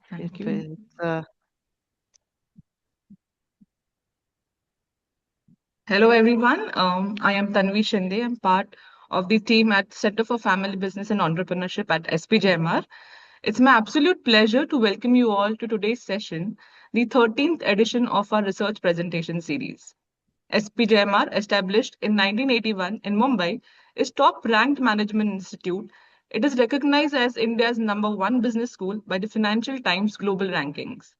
Thank If you. it's, Hello, everyone. I am Tanvi Shinde. I'm part of the team at Center for Family Business and Entrepreneurship at SPJIMR. It's my absolute pleasure to welcome you all to today's session, the 13th edition of our research presentation series. SPJIMR, established in 1981 in Mumbai, is top-ranked management institute. It is recognized as India's #1 business school by the Financial Times Global Rankings,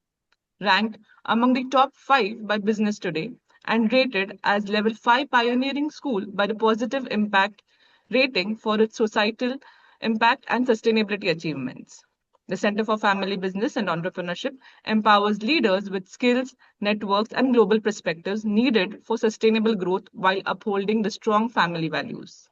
ranked among the top 5 by Business Today, and rated as level 5 pioneering school by the Positive Impact rating for its societal impact and sustainability achievements. The Center for Family Business and Entrepreneurship empowers leaders with skills, networks, and global perspectives needed for sustainable growth while upholding the strong family values.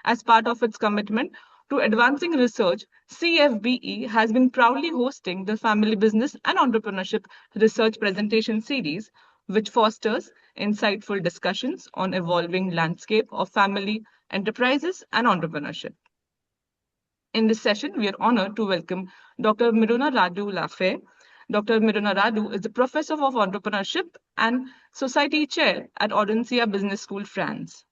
As part of its commitment to advancing research, CFBE has been proudly hosting the Family Business and Entrepreneurship Research Presentation Series, which fosters insightful discussions on evolving landscape of family enterprises and entrepreneurship. In this session, we are honored to welcome Dr. Miruna Radu-Lefebvre. Dr. Miruna Radu is the Professor of Entrepreneurship and Society Chair at Audencia Business School, France.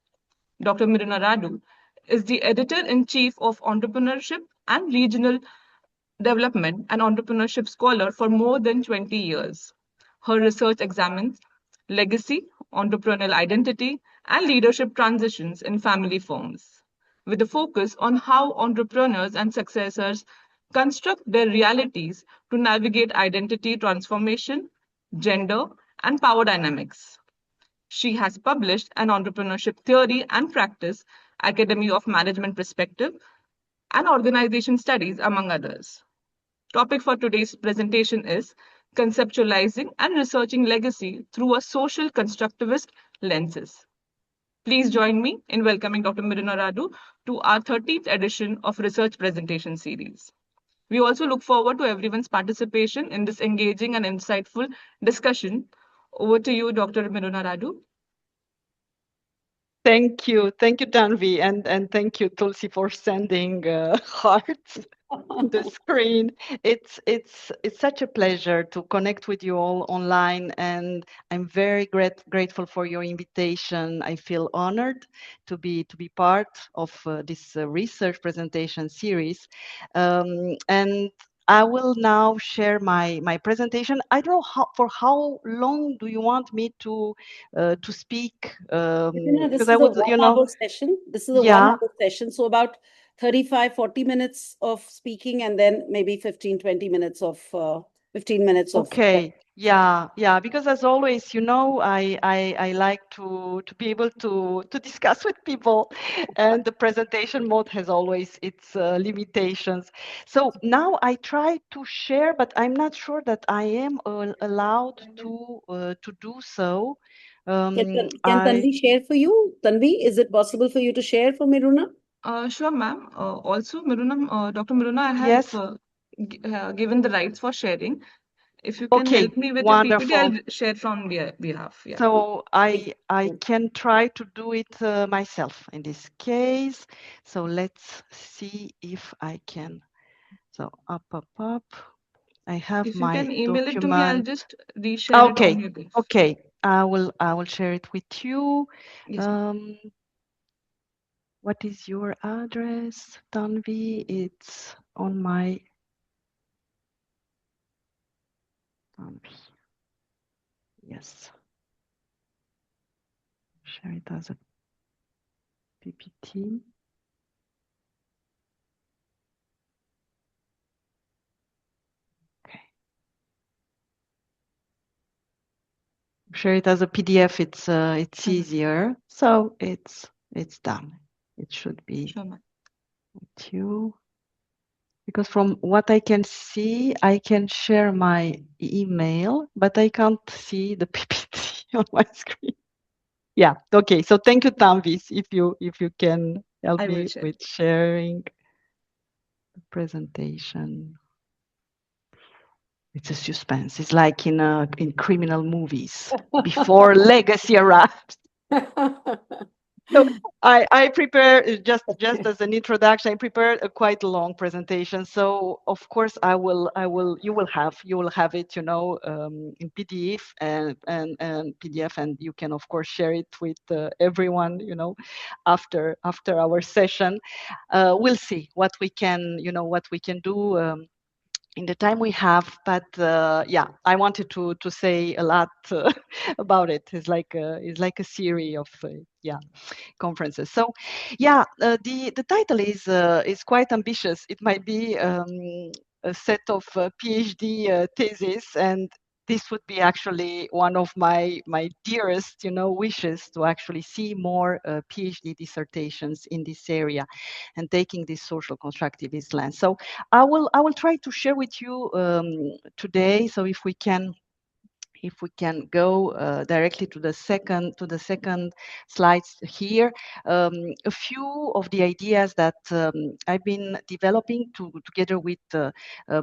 Dr. Miruna Radu is the editor-in-chief of Entrepreneurship and Regional Development and Entrepreneurship Scholar for more than 20 years. Her research examines legacy, entrepreneurial identity, and leadership transitions in family firms, with a focus on how entrepreneurs and successors construct their realities to navigate identity transformation, gender, and power dynamics. She has published an entrepreneurship theory and practice, Academy of Management Perspective, and organization studies, among others. Topic for today's presentation is conceptualizing and researching legacy through a social constructivist lenses. Please join me in welcoming Dr. Miruna Radu to our 13th edition of Research Presentation Series. We also look forward to everyone's participation in this engaging and insightful discussion. Over to you, Dr. Miruna Radu. Thank you, Tanvi, and thank you, Tulsi, for sending hearts on the screen. It's such a pleasure to connect with you all online, and I'm very grateful for your invitation. I feel honored to be part of this research presentation series, and I will now share my presentation. I don't know how long do you want me to speak? This Because is I a would, 1 hour session. This is a yeah. 1 hour session. So about 35-40 minutes of speaking, and then maybe 15-20 minutes of 15 minutes of. Okay. Yeah. Because as always, I like to be able to discuss with people, and the presentation mode has always its limitations. So now I try to share, but I'm not sure that I am allowed to do so. Can Tanvi share for you? Tanvi, is it possible for you to share for Miruna? Sure, ma'am. Also, Miruna, Dr. Miruna, I have Yes. given the rights for sharing. If you can help me with your PPT, I'll share from behalf. Yeah. So I can try to do it myself in this case. So let's see if I can. So up. I have If you my can email document. it to me, I'll just reshare it on your behalf. Okay. I will share it with you. Yes, what is your address, Tanvi? It's on my Tanvi. Yes. Share it as a PPT. Okay. Share it as a PDF. It's easier. So it's done. It should be with you. Because from what I can see, I can share my email, but I can't see the PPT on my screen. Yeah. Okay. So thank you, Tanvi, if you can help me with sharing the presentation. It's a suspense. It's like in criminal movies before legacy arrives. So I prepare just as an introduction. I prepared a quite long presentation. So of course you will have it, in PDF and PDF, and you can of course share it with everyone, after our session. We'll see what we can, what we can do. In the time we have, but yeah, I wanted to say a lot about it. It's like a series of yeah, conferences. So yeah, the title is quite ambitious. It might be a set of PhD thesis, and this would be actually one of my dearest, wishes, to actually see more PhD dissertations in this area and taking this social constructivist lens. So I will try to share with you today. So if we can go directly to the second slides here, a few of the ideas that I've been developing together with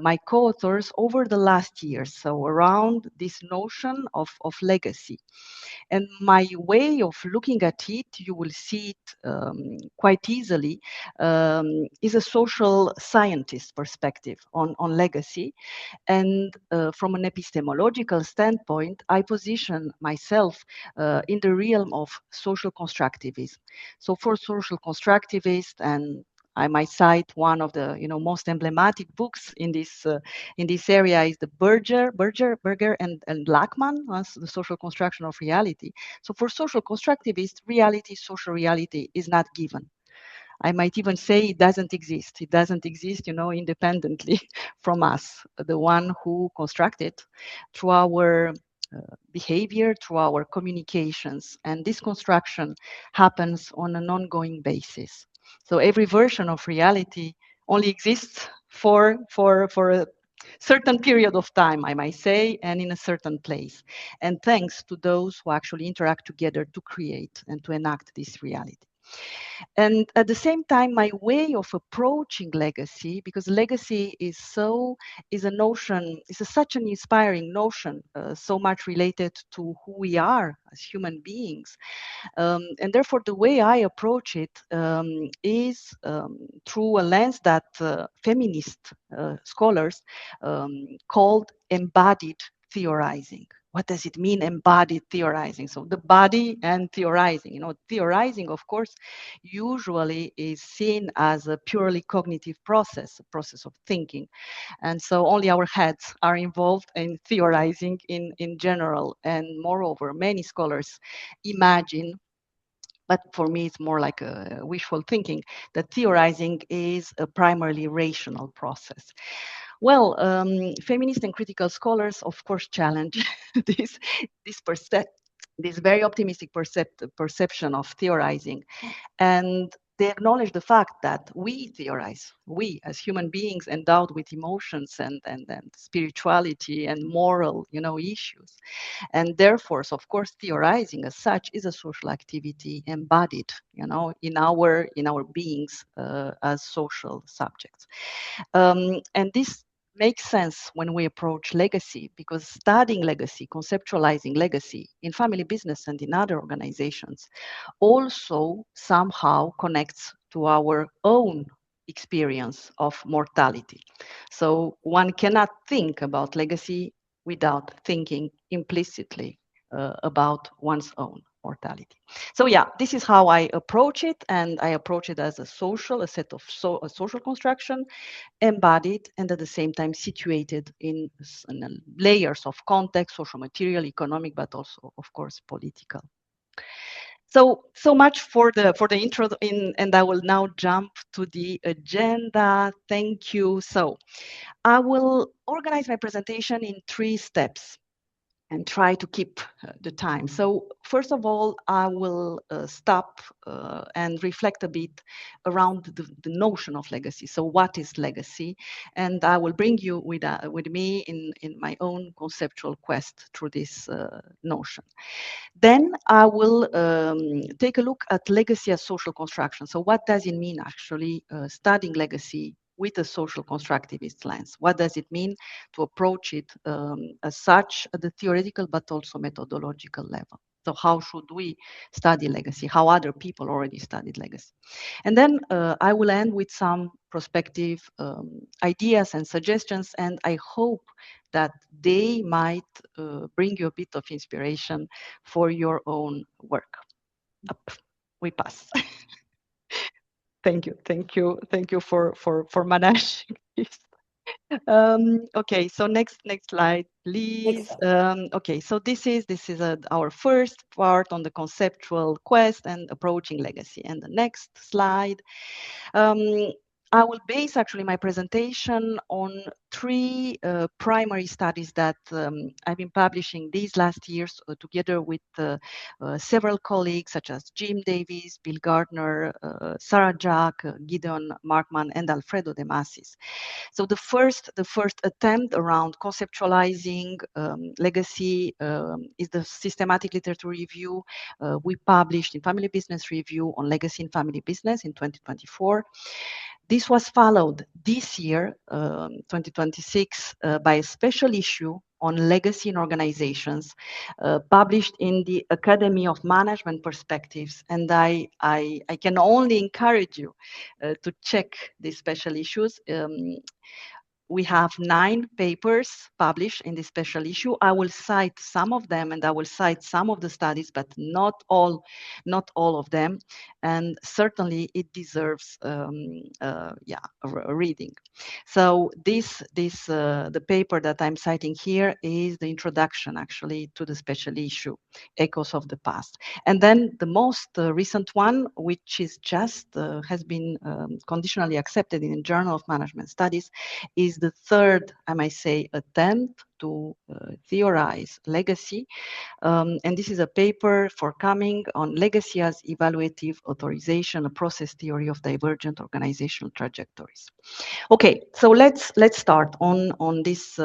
my co-authors over the last years. So around this notion of legacy. And my way of looking at it, you will see it quite easily, is a social scientist perspective on legacy. And from an epistemological standpoint, I position myself in the realm of social constructivism. So for social constructivists, and I might cite one of the most emblematic books in this area is the Berger and Lachman, the social construction of reality. So for social constructivists, social reality is not given. I might even say it doesn't exist. It doesn't exist, independently from us, the one who construct it through our behavior, through our communications. And this construction happens on an ongoing basis. So every version of reality only exists for a certain period of time, I might say, and in a certain place. And thanks to those who actually interact together to create and to enact this reality. And at the same time, my way of approaching legacy, because legacy is a notion, such an inspiring notion, so much related to who we are as human beings. And therefore, the way I approach it is through a lens that feminist scholars called embodied theorizing. What does it mean, embodied theorizing? So the body and theorizing. Theorizing, of course, usually is seen as a purely cognitive process, a process of thinking. And so only our heads are involved in theorizing in general. And moreover, many scholars imagine, but for me it's more like a wishful thinking, that theorizing is a primarily rational process. Well, feminist and critical scholars, of course, challenge this this very optimistic perception of theorizing, and they acknowledge the fact that we theorize, we as human beings endowed with emotions and spirituality and moral, issues. And therefore, so of course, theorizing as such is a social activity embodied, in our beings as social subjects. And this makes sense when we approach legacy, because studying legacy, conceptualizing legacy in family business and in other organizations also somehow connects to our own experience of mortality. So one cannot think about legacy without thinking implicitly about one's own mortality. So yeah, this is how I approach it, and I approach it as a set of a social construction, embodied and at the same time situated in layers of context, social, material, economic, but also, of course, political. So much for the intro, and I will now jump to the agenda. Thank you. So I will organize my presentation in 3 steps and try to keep the time. So first of all, I will stop and reflect a bit around the notion of legacy. So what is legacy? And I will bring you with me in my own conceptual quest through this notion. Then I will take a look at legacy as social construction. So what does it mean actually studying legacy with a social constructivist lens? What does it mean to approach it as such at the theoretical but also methodological level? So how should we study legacy? How other people already studied legacy? And then I will end with some prospective ideas and suggestions, and I hope that they might bring you a bit of inspiration for your own work. Up, we pass. Thank you for managing this. Okay, so next slide, please. Okay, so this is our first part on the conceptual quest and approaching legacy. And the next slide, I will base actually my presentation on three primary studies that I've been publishing these last years together with several colleagues such as Jim Davis, Bill Gardner, Sarah Jack, Gideon Markman, and Alfredo De Masis. So the first attempt around conceptualizing legacy is the systematic literature review we published in Family Business Review on legacy in family business in 2024. This was followed this year, 2026, by a special issue on legacy in organizations, published in the Academy of Management Perspectives. And I can only encourage you to check these special issues. We have 9 papers published in this special issue. I will cite some of them, and I will cite some of the studies, but not all of them. And certainly it deserves a reading. So the paper that I'm citing here is the introduction actually to the special issue, Echoes of the Past. And then the most recent one, which is just has been conditionally accepted in the Journal of Management Studies, is the third, I might say, attempt to theorize legacy. And this is a paper forthcoming on legacy as evaluative authorization, a process theory of divergent organizational trajectories. Okay, so let's start on this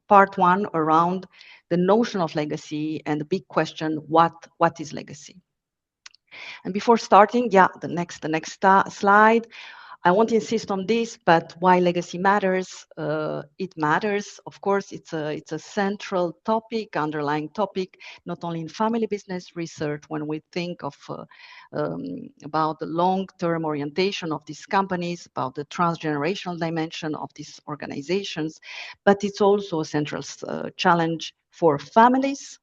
part one around the notion of legacy and the big question, what is legacy? And before starting, the next slide. I won't insist on this, but why legacy matters? It matters. Of course, it's a central topic, underlying topic, not only in family business research when we think of about the long-term orientation of these companies, about the transgenerational dimension of these organizations, but it's also a central challenge for families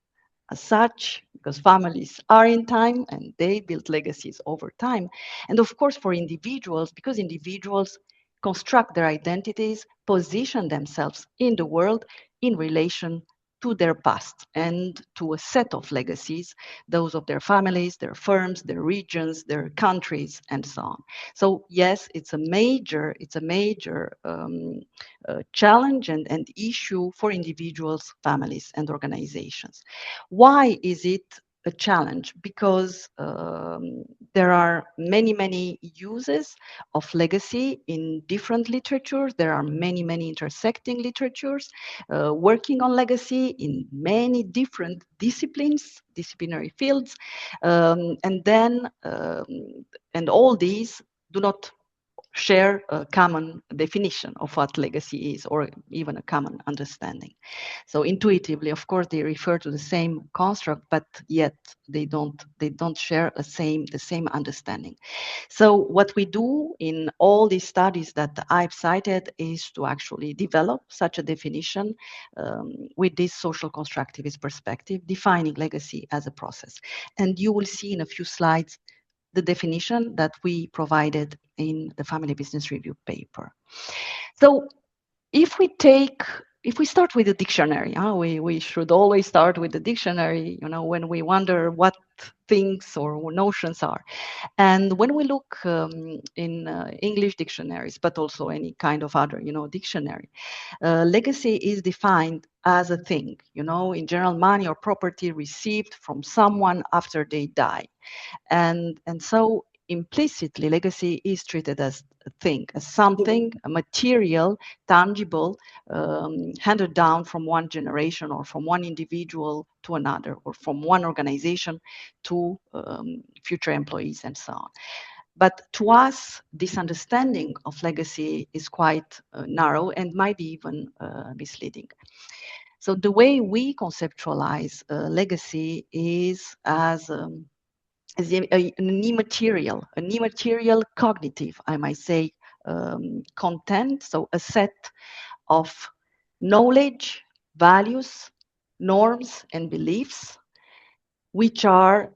as such, because families are in time and they build legacies over time. And of course, for individuals, because individuals construct their identities, position themselves in the world in relation to their past and to a set of legacies, those of their families, their firms, their regions, their countries, and so on. So yes, it's a major challenge and issue for individuals, families, and organizations. Why is it a challenge? Because there are many uses of legacy in different literatures. There are many intersecting literatures working on legacy in many different disciplinary fields, and all these do not share a common definition of what legacy is, or even a common understanding. So intuitively, of course, they refer to the same construct, but yet they don't share the same understanding. So what we do in all these studies that I've cited is to actually develop such a definition with this social constructivist perspective, defining legacy as a process. And you will see in a few slides the definition that we provided in the Family Business Review paper. So if we start with the dictionary, we should always start with the dictionary, when we wonder what things or notions are. And when we look in English dictionaries, but also any kind of other, dictionary, legacy is defined as a thing, in general, money or property received from someone after they die. And so implicitly, legacy is treated as a thing, as something, a material, tangible, handed down from one generation or from one individual to another, or from one organization to future employees and so on. But to us, this understanding of legacy is quite narrow and might be even misleading. So the way we conceptualize legacy is as an immaterial cognitive, I might say, content. So a set of knowledge, values, norms, and beliefs, which are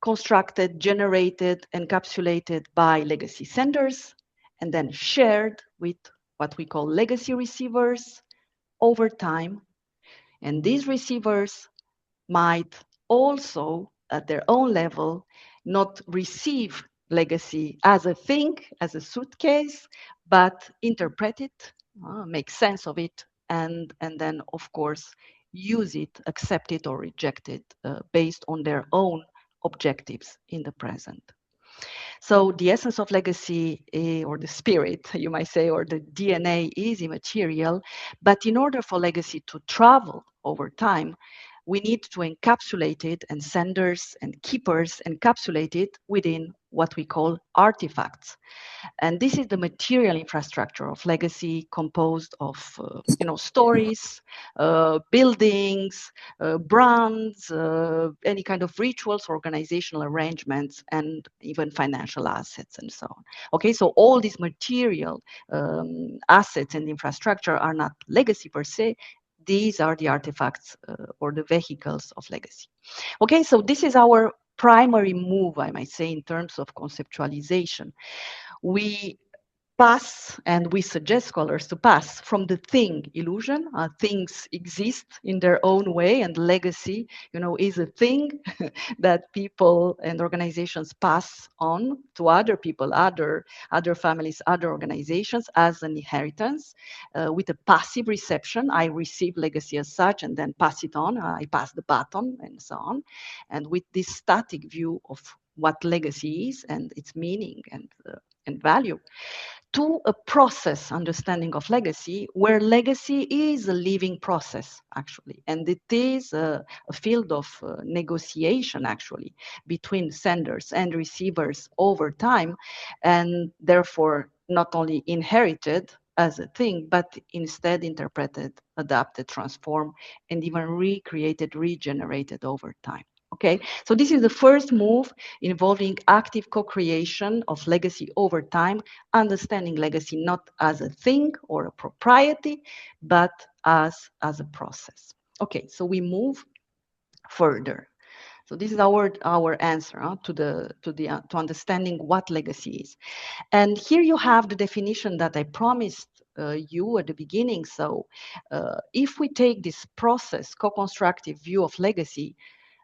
constructed, generated, encapsulated by legacy senders, and then shared with what we call legacy receivers over time. And these receivers might also, at their own level, not receive legacy as a thing, as a suitcase, but interpret it, make sense of it, and then, of course, use it, accept it, or reject it based on their own objectives in the present. So the essence of legacy, or the spirit, you might say, or the DNA is immaterial. But in order for legacy to travel over time, we need to encapsulate it, and senders and keepers encapsulate it within what we call artifacts. And this is the material infrastructure of legacy, composed of stories, buildings, brands, any kind of rituals, organizational arrangements, and even financial assets and so on. Okay, so all these material assets and infrastructure are not legacy per se. These are the artifacts or the vehicles of legacy. Okay, so this is our primary move, I might say, in terms of conceptualization. We pass, and we suggest scholars to pass from the thing illusion. Things exist in their own way, and legacy, is a thing that people and organizations pass on to other people, other families, other organizations as an inheritance with a passive reception. I receive legacy as such and then pass it on. I pass the baton and so on. And with this static view of what legacy is and its meaning and value, to a process understanding of legacy, where legacy is a living process, actually. And it is a field of negotiation, actually, between senders and receivers over time, and therefore not only inherited as a thing, but instead interpreted, adapted, transformed, and even recreated, regenerated over time. Okay, so this is the first move involving active co-creation of legacy over time, understanding legacy not as a thing or a propriety, but as a process. Okay, so we move further. So this is our answer to understanding what legacy is. And here you have the definition that I promised you at the beginning. So if we take this process, co-constructive view of legacy,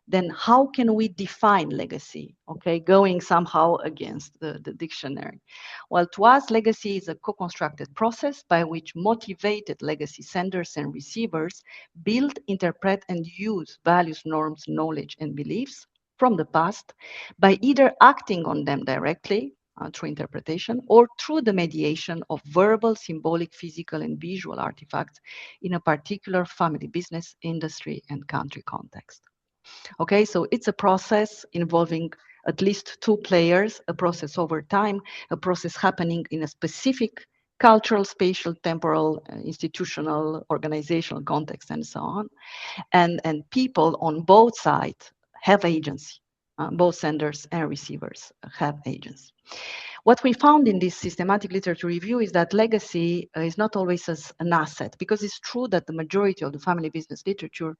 then how can we define legacy? Okay, going somehow against the dictionary. Well, to us, legacy is a co-constructed process by which motivated legacy senders and receivers build, interpret, and use values, norms, knowledge, and beliefs from the past by either acting on them directly through interpretation or through the mediation of verbal, symbolic, physical, and visual artifacts in a particular family, business, industry, and country context. Okay, so it's a process involving at least two players, a process over time, a process happening in a specific cultural, spatial, temporal, institutional, organizational context, and so on. And people on both sides have agency. Both senders and receivers have agency. What we found in this systematic literature review is that legacy is not always as an asset, because it's true that the majority of the family business literature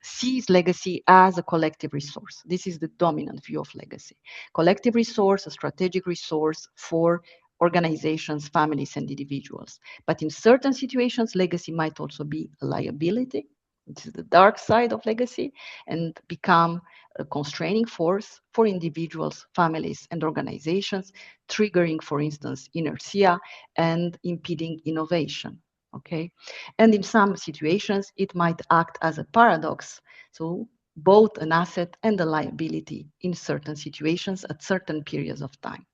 sees legacy as a collective resource. This is the dominant view of legacy. Collective resource, a strategic resource for organizations, families, and individuals. But in certain situations, legacy might also be a liability. This is the dark side of legacy, and become a constraining force for individuals, families, and organizations, triggering, for instance, inertia and impeding innovation. Okay, and in some situations, it might act as a paradox. So both an asset and a liability in certain situations at certain periods of time.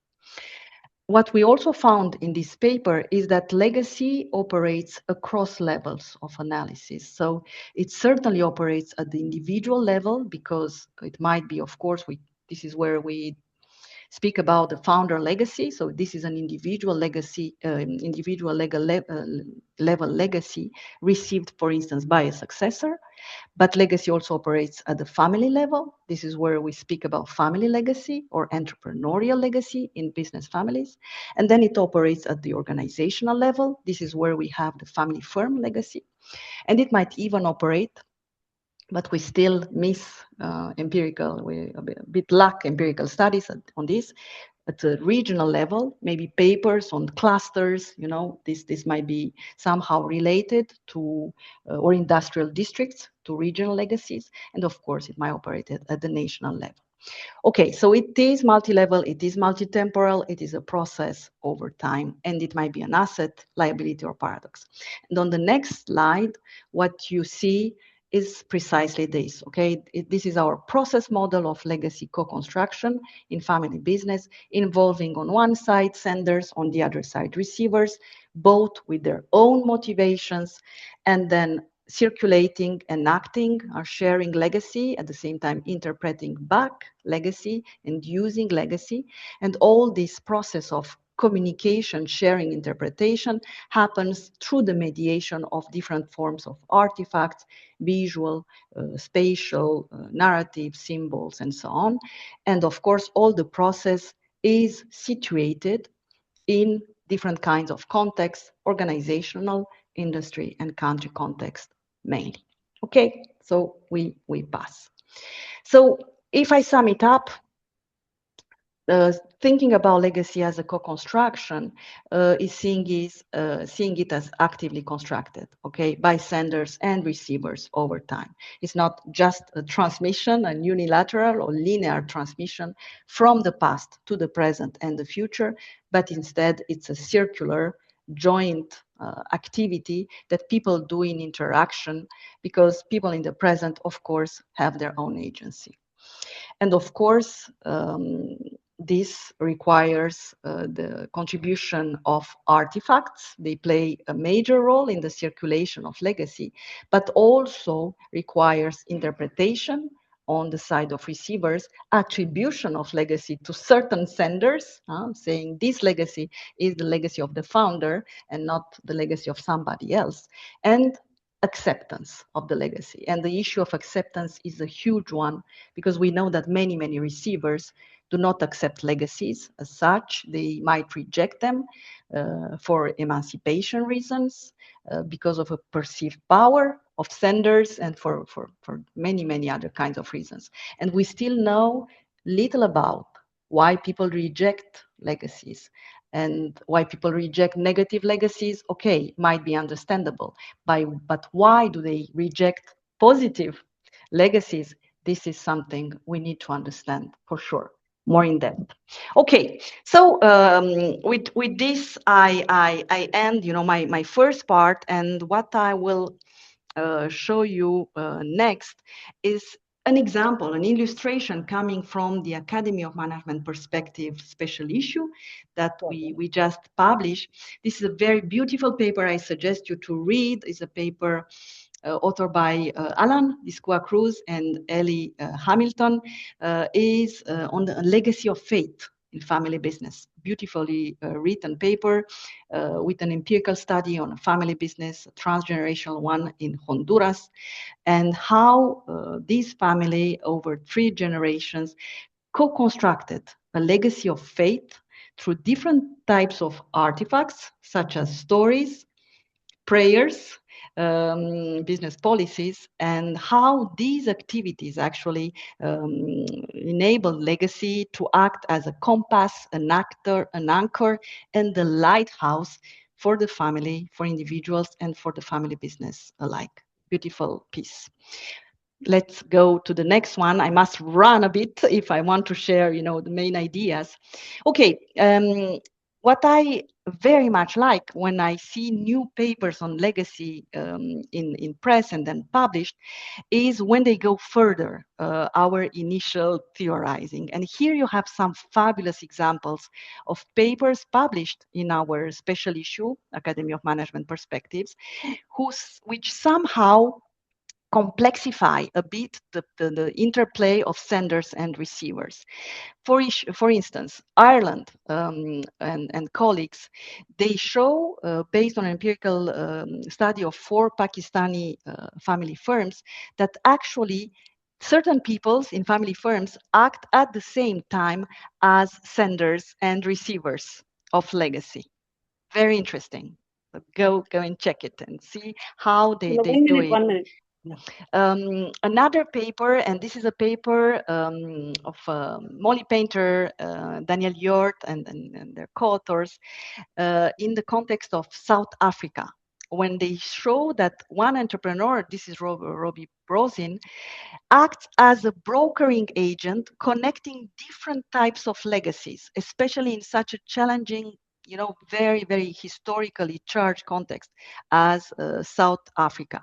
What we also found in this paper is that legacy operates across levels of analysis. So it certainly operates at the individual level, because it might be, of course, this is where we speak about the founder legacy. So this is an individual legacy, level legacy received, for instance, by a successor. But legacy also operates at the family level. This is where we speak about family legacy or entrepreneurial legacy in business families. And then it operates at the organizational level. This is where we have the family firm legacy. And it might even operate, but we still miss empirical, we a bit lack empirical studies on this. At the regional level, maybe papers on clusters, you know, this might be somehow related to, or industrial districts to regional legacies. And of course, it might operate at the national level. Okay, so it is multi-level, it is multi-temporal, it is a process over time, and it might be an asset, liability, or paradox. And on the next slide, what you see is precisely this, okay? This is our process model of legacy co-construction in family business, involving on one side senders, on the other side receivers, both with their own motivations, and then circulating and acting are sharing legacy, at the same time interpreting back legacy and using legacy. And all this process of communication, sharing, interpretation happens through the mediation of different forms of artifacts, visual, spatial, narrative, symbols, and so on. And of course, all the process is situated in different kinds of contexts, organizational, industry, and country context mainly. Okay, so we pass. So if I sum it up, thinking about legacy as a co-construction is seeing it as actively constructed, okay, by senders and receivers over time. It's not just a transmission, an unilateral or linear transmission from the past to the present and the future, but instead it's a circular, joint activity that people do in interaction, because people in the present, of course, have their own agency. And of course, this requires the contribution of artifacts. They play a major role in the circulation of legacy, but also requires interpretation on the side of receivers, attribution of legacy to certain senders, saying this legacy is the legacy of the founder and not the legacy of somebody else, and acceptance of the legacy. And the issue of acceptance is a huge one, because we know that many receivers do not accept legacies as such. They might reject them for emancipation reasons, because of a perceived power of senders, and for many other kinds of reasons. And we still know little about why people reject legacies. And why people reject negative legacies, okay, might be understandable. But why do they reject positive legacies? This is something we need to understand for sure, more in depth. Okay, so with this, I end, you know, my first part, and what I will show you next is an example, an illustration coming from the Academy of Management Perspective special issue that we just published. This is a very beautiful paper I suggest you to read. It's a paper authored by Alan Discoa-Cruz and Ellie Hamilton, is on the legacy of faith in family business. Beautifully written paper with an empirical study on a family business, a transgenerational one in Honduras, and how this family over 3 generations co-constructed a legacy of faith through different types of artifacts, such as stories, prayers, business policies, and how these activities actually enable legacy to act as a compass, an anchor, and the lighthouse for the family, for individuals, and for the family business alike. Beautiful piece. Let's go to the next one. I must run a bit if I want to share, you know, the main ideas. Okay, what I very much like when I see new papers on legacy in press and then published is when they go further, our initial theorizing. And here you have some fabulous examples of papers published in our special issue, Academy of Management Perspectives, which somehow complexify a bit the interplay of senders and receivers. For instance, Ireland and colleagues, they show, based on an empirical study of 4 Pakistani family firms, that actually certain peoples in family firms act at the same time as senders and receivers of legacy. Very interesting. Go and check it and see how they do it. 1 minute. Another paper, and this is a paper of Molly Painter, Daniel Yort, and their co-authors in the context of South Africa, when they show that one entrepreneur, this is Robbie Brosin, acts as a brokering agent connecting different types of legacies, especially in such a challenging, very, very historically charged context as South Africa.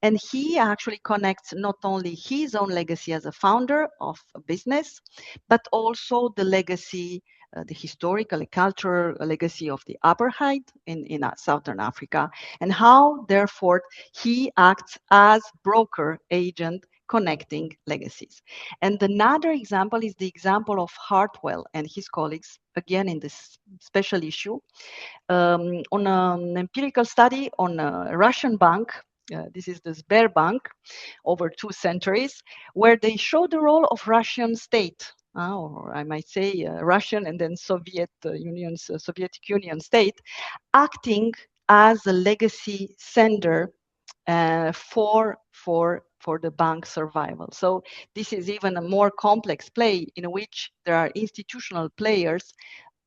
And he actually connects not only his own legacy as a founder of a business, but also the legacy, the historical, cultural legacy of the apartheid in Southern Africa, and how, therefore, he acts as broker agent connecting legacies. And another example is the example of Hartwell and his colleagues, again in this special issue, on an empirical study on a Russian bank. This is the Sberbank over 2 centuries, where they show the role of Russian state, or I might say Russian and then Soviet Soviet Union state, acting as a legacy sender for the bank survival. So this is even a more complex play in which there are institutional players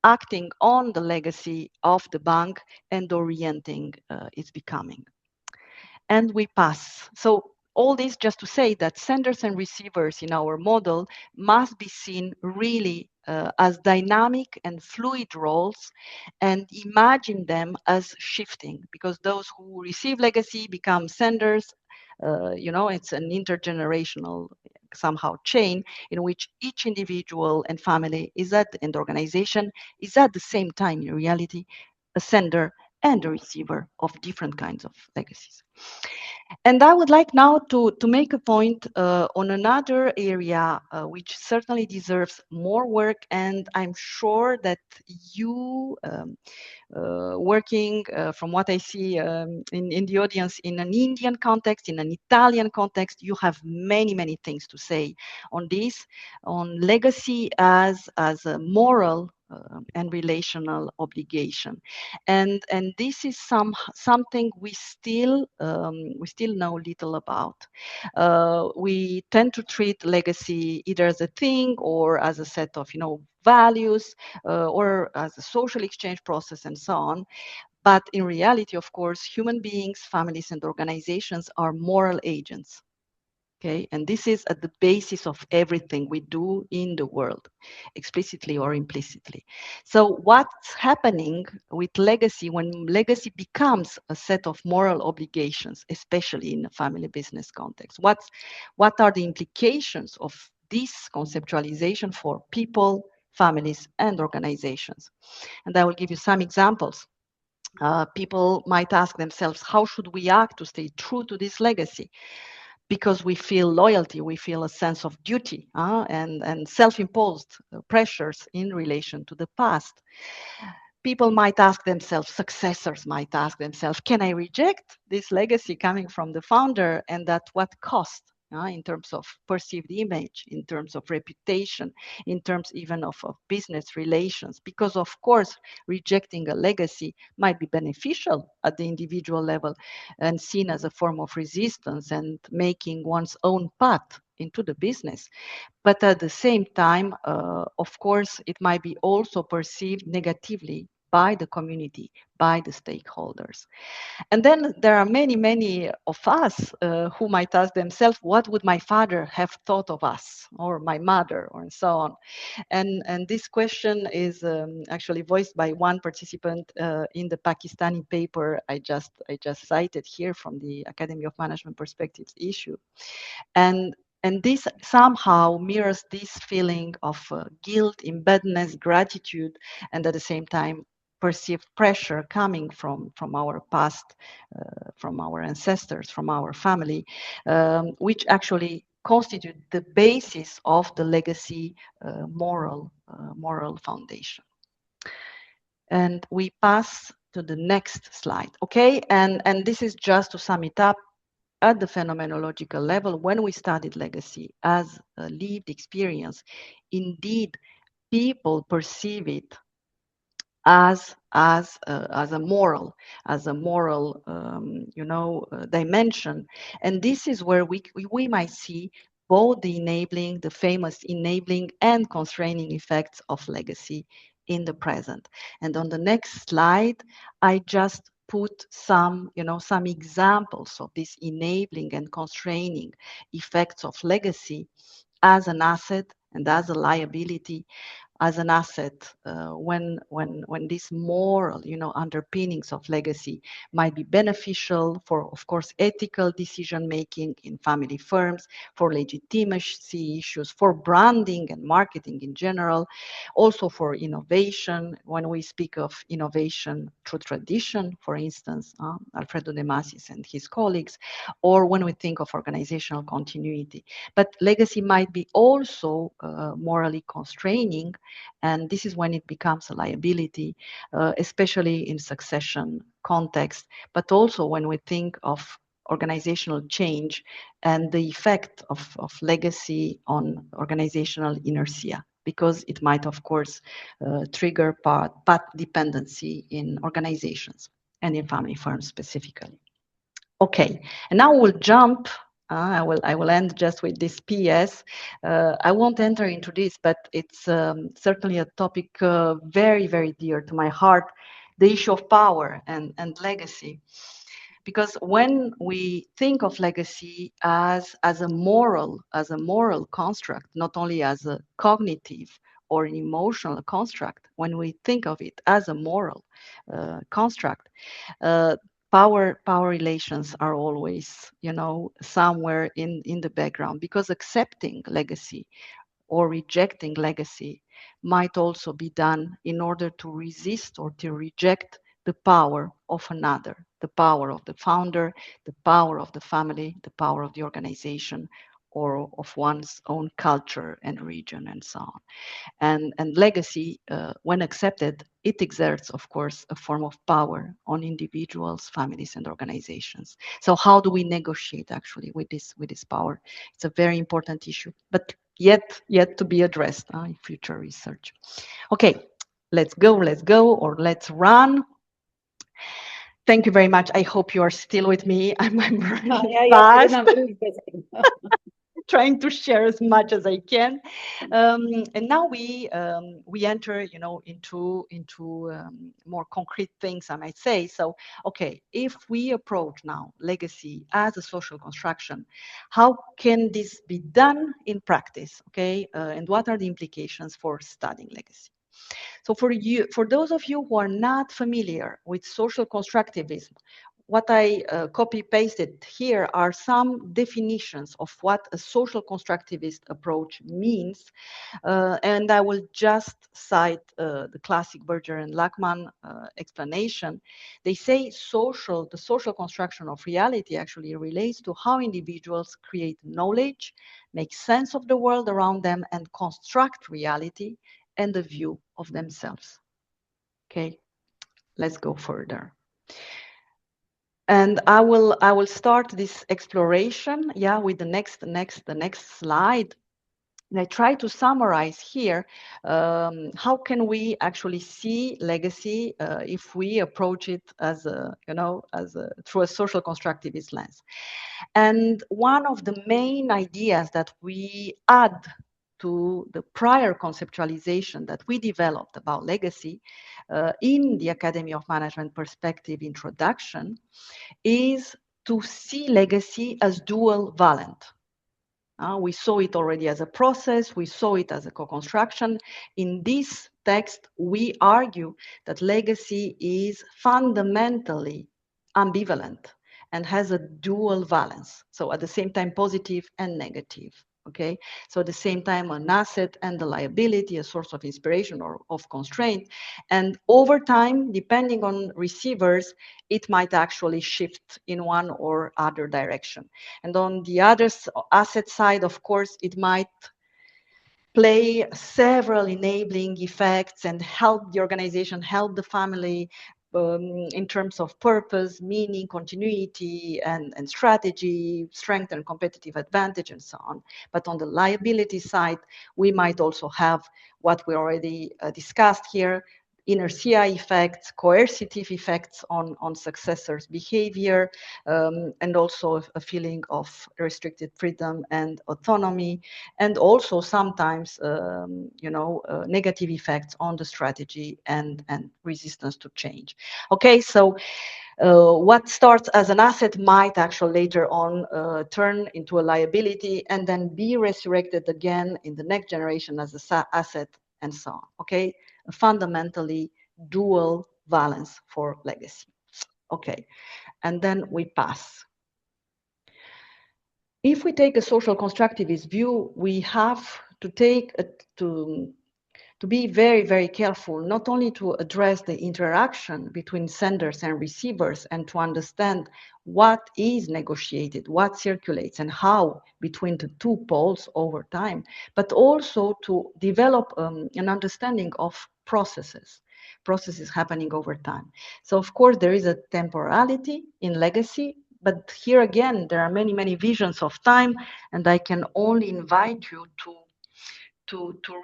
acting on the legacy of the bank and orienting its becoming. And we pass. So all this just to say that senders and receivers in our model must be seen really as dynamic and fluid roles, and imagine them as shifting, because those who receive legacy become senders. It's an intergenerational somehow chain in which each individual and family and organization is at the same time in reality a sender and a receiver of different kinds of legacies. And I would like now to make a point on another area which certainly deserves more work, and I'm sure that you, working from what I see in the audience in an Indian context, in an Italian context, you have many, many things to say on this, on legacy as a moral and relational obligation, and this is something we still know little about. We tend to treat legacy either as a thing or as a set of values or as a social exchange process and so on. But in reality, of course, human beings, families, and organizations are moral agents. Okay, and this is at the basis of everything we do in the world, explicitly or implicitly. So what's happening with legacy when legacy becomes a set of moral obligations, especially in a family business context? What are the implications of this conceptualization for people, families, and organizations? And I will give you some examples. People might ask themselves, how should we act to stay true to this legacy? Because we feel loyalty, we feel a sense of duty and self-imposed pressures in relation to the past. People might ask themselves, successors might ask themselves, can I reject this legacy coming from the founder, and at what cost? In terms of perceived image, in terms of reputation, in terms even of business relations, because of course rejecting a legacy might be beneficial at the individual level and seen as a form of resistance and making one's own path into the business. But at the same time, of course, it might be also perceived negatively by the community, by the stakeholders. And then there are many, many of us who might ask themselves, what would my father have thought of us, or my mother, or so on? And this question is actually voiced by one participant in the Pakistani paper I just cited here from the Academy of Management Perspectives issue. And this somehow mirrors this feeling of guilt, embeddedness, gratitude, and at the same time perceived pressure coming from our past, from our ancestors, from our family, which actually constitute the basis of the legacy moral foundation. And we pass to the next slide, okay? And this is just to sum it up. At the phenomenological level, when we studied legacy as a lived experience, indeed, people perceive it as a moral dimension. And this is where we might see both the famous enabling and constraining effects of legacy in the present. And on the next slide, I just put some examples of these enabling and constraining effects of legacy as an asset and as a liability. As an asset, when these moral underpinnings of legacy might be beneficial for, of course, ethical decision making in family firms, for legitimacy issues, for branding and marketing in general, also for innovation. When we speak of innovation through tradition, for instance, Alfredo de Masis and his colleagues, or when we think of organizational continuity. But legacy might be also morally constraining, and this is when it becomes a liability, especially in succession context, but also when we think of organizational change and the effect of legacy on organizational inertia, because it might, of course, trigger path dependency in organizations and in family firms specifically. Okay, and now we'll jump. I will end just with this PS. I won't enter into this, but it's certainly a topic very, very dear to my heart, the issue of power and legacy. Because when we think of legacy as a moral construct, not only as a cognitive or an emotional construct, when we think of it as a moral construct, power relations are always, somewhere in the background, because accepting legacy or rejecting legacy might also be done in order to resist or to reject the power of another, the power of the founder, the power of the family, the power of the organization, or of one's own culture and region and so on. And legacy, when accepted, it exerts, of course, a form of power on individuals, families, and organizations. So how do we negotiate actually with this power? It's a very important issue, but yet to be addressed in future research. Okay, let's go, or let's run. Thank you very much. I hope you are still with me. I'm running fast. Trying to share as much as I can, and now we enter, into more concrete things, I might say. So, okay, if we approach now legacy as a social construction, how can this be done in practice? Okay, and what are the implications for studying legacy? So, for those of you who are not familiar with social constructivism, what I copy-pasted here are some definitions of what a social constructivist approach means. And I will just cite the classic Berger and Lachman explanation. They say the social construction of reality actually relates to how individuals create knowledge, make sense of the world around them, and construct reality and the view of themselves. Okay, let's go further. And I will start this exploration, with the next slide. And I try to summarize here how can we actually see legacy if we approach it as through a social constructivist lens. And one of the main ideas that we add to the prior conceptualization that we developed about legacy in the Academy of Management Perspective introduction is to see legacy as dual valent. We saw it already as a process, we saw it as a co-construction. In this text, we argue that legacy is fundamentally ambivalent and has a dual valence, so at the same time positive and negative. Okay, so at the same time, an asset and a liability, a source of inspiration or of constraint. And over time, depending on receivers, it might actually shift in one or other direction. And on the other asset side, of course, it might play several enabling effects and help the organization, help the family in terms of purpose, meaning, continuity, and strategy, strength and competitive advantage, and so on. But on the liability side, we might also have what we already discussed here, inertia effects, coercive effects on successors' behavior, and also a feeling of restricted freedom and autonomy, and also sometimes, negative effects on the strategy and resistance to change. Okay, so what starts as an asset might actually later on turn into a liability and then be resurrected again in the next generation as an asset, and so on. Okay, a fundamentally dual valence for legacy. Okay, and then we pass. If we take a social constructivist view, we have to to be very, very careful, not only to address the interaction between senders and receivers and to understand what is negotiated, what circulates and how between the two poles over time, but also to develop an understanding of processes happening over time. So of course there is a temporality in legacy, but here again, there are many, many visions of time, and I can only invite you to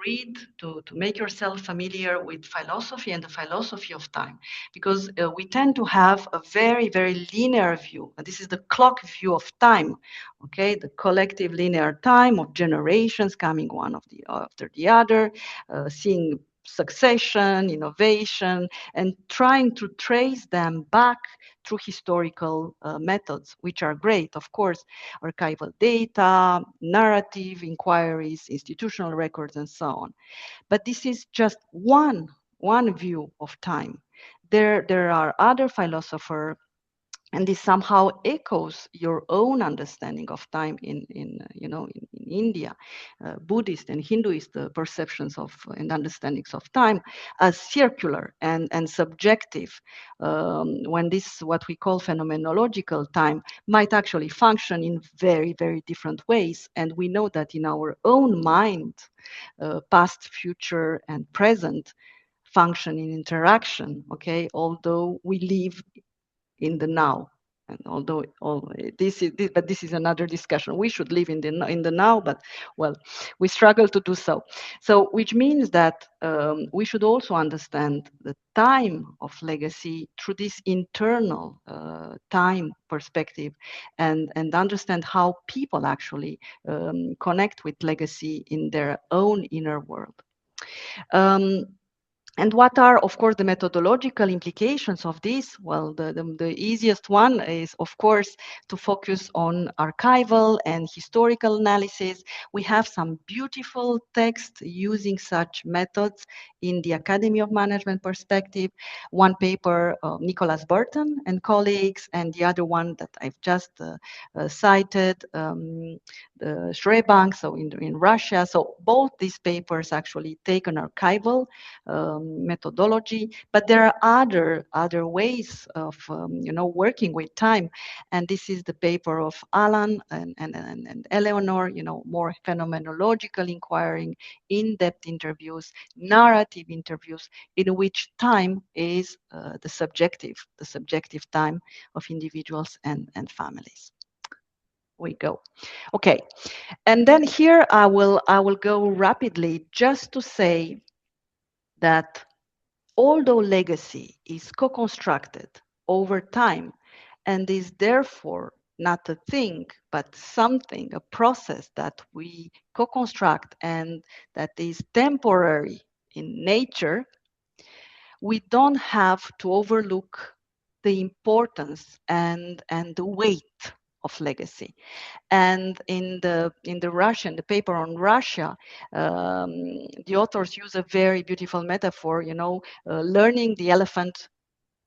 read, to make yourself familiar with philosophy and the philosophy of time, because we tend to have a very, very linear view. This is the clock view of time, okay? The collective linear time of generations coming one after the other, seeing succession, innovation, and trying to trace them back through historical methods, which are great, of course, archival data, narrative, inquiries, institutional records, and so on. But this is just one view of time. There are other philosophers, and this somehow echoes your own understanding of time in India, Buddhist and Hinduist perceptions of and understandings of time as circular and subjective, when this, what we call phenomenological time, might actually function in very, very different ways. And we know that in our own mind, past, future, and present function in interaction, okay, although we live in the now. And although this is another discussion, we should live in the now, but well, we struggle to do so. So, which means that we should also understand the time of legacy through this internal time perspective, and understand how people actually connect with legacy in their own inner world. And what are, of course, the methodological implications of this? Well, the easiest one is, of course, to focus on archival and historical analysis. We have some beautiful text using such methods in the Academy of Management perspective. One paper, Nicholas Burton and colleagues, and the other one that I've just cited, the Shrebank, so in Russia. So both these papers actually take an archival methodology, but there are other ways of working with time, and this is the paper of Alan and Eleanor, more phenomenological inquiring, in-depth interviews, narrative interviews, in which time is the subjective time of individuals and families. We go. Okay, and then here I will go rapidly just to say that although legacy is co-constructed over time and is therefore not a thing, but something, a process that we co-construct and that is temporary in nature, we don't have to overlook the importance and the weight of legacy. And in the paper on Russia, the authors use a very beautiful metaphor, learning the elephant